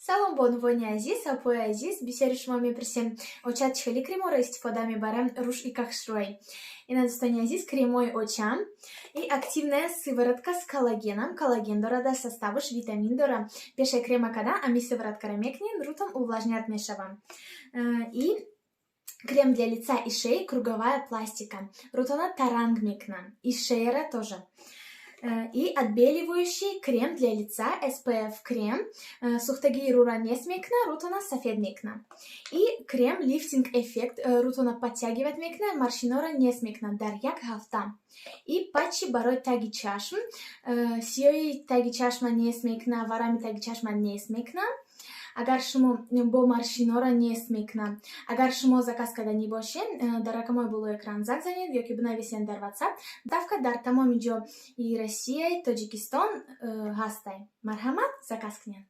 Салом бонувони азиз, апои азиз, бисёри шумо мепурсем оча чили креморо истифода мебарам руш и как шрой. Ина дӯстони азиз, кремои очам и активная сыворотка с коллагеном. Коллаген дорад, дар составуш витамин дорад. Пешай крема кадан ами сывороткаро мекунем, рутон увлажнят мешавам. И крем для лица и шеи круговая пластика. Рутона таранг мекунам. И шеяра тоже. И отбеливающий крем для лица SPF крем. Сухтаги рура не смекна, рутона сафед мекна. И крем лифтинг эффект, рутона подтягивать мекна, маршинора не смекна, дар як хафта. И патчи барой таги чашм, сиёи таги чашма не смекна, варами таги чашма не смекна. Агар шумо бо маршинора не смекна. Агар шумо заказ карда бошед, дар рақамои болои экран занг занед ёки бинависед дар WhatsApp. Давка дар тамоми ҷо и Россия, Тоҷикистон ҳастай. Марҳамат, заказ кунед.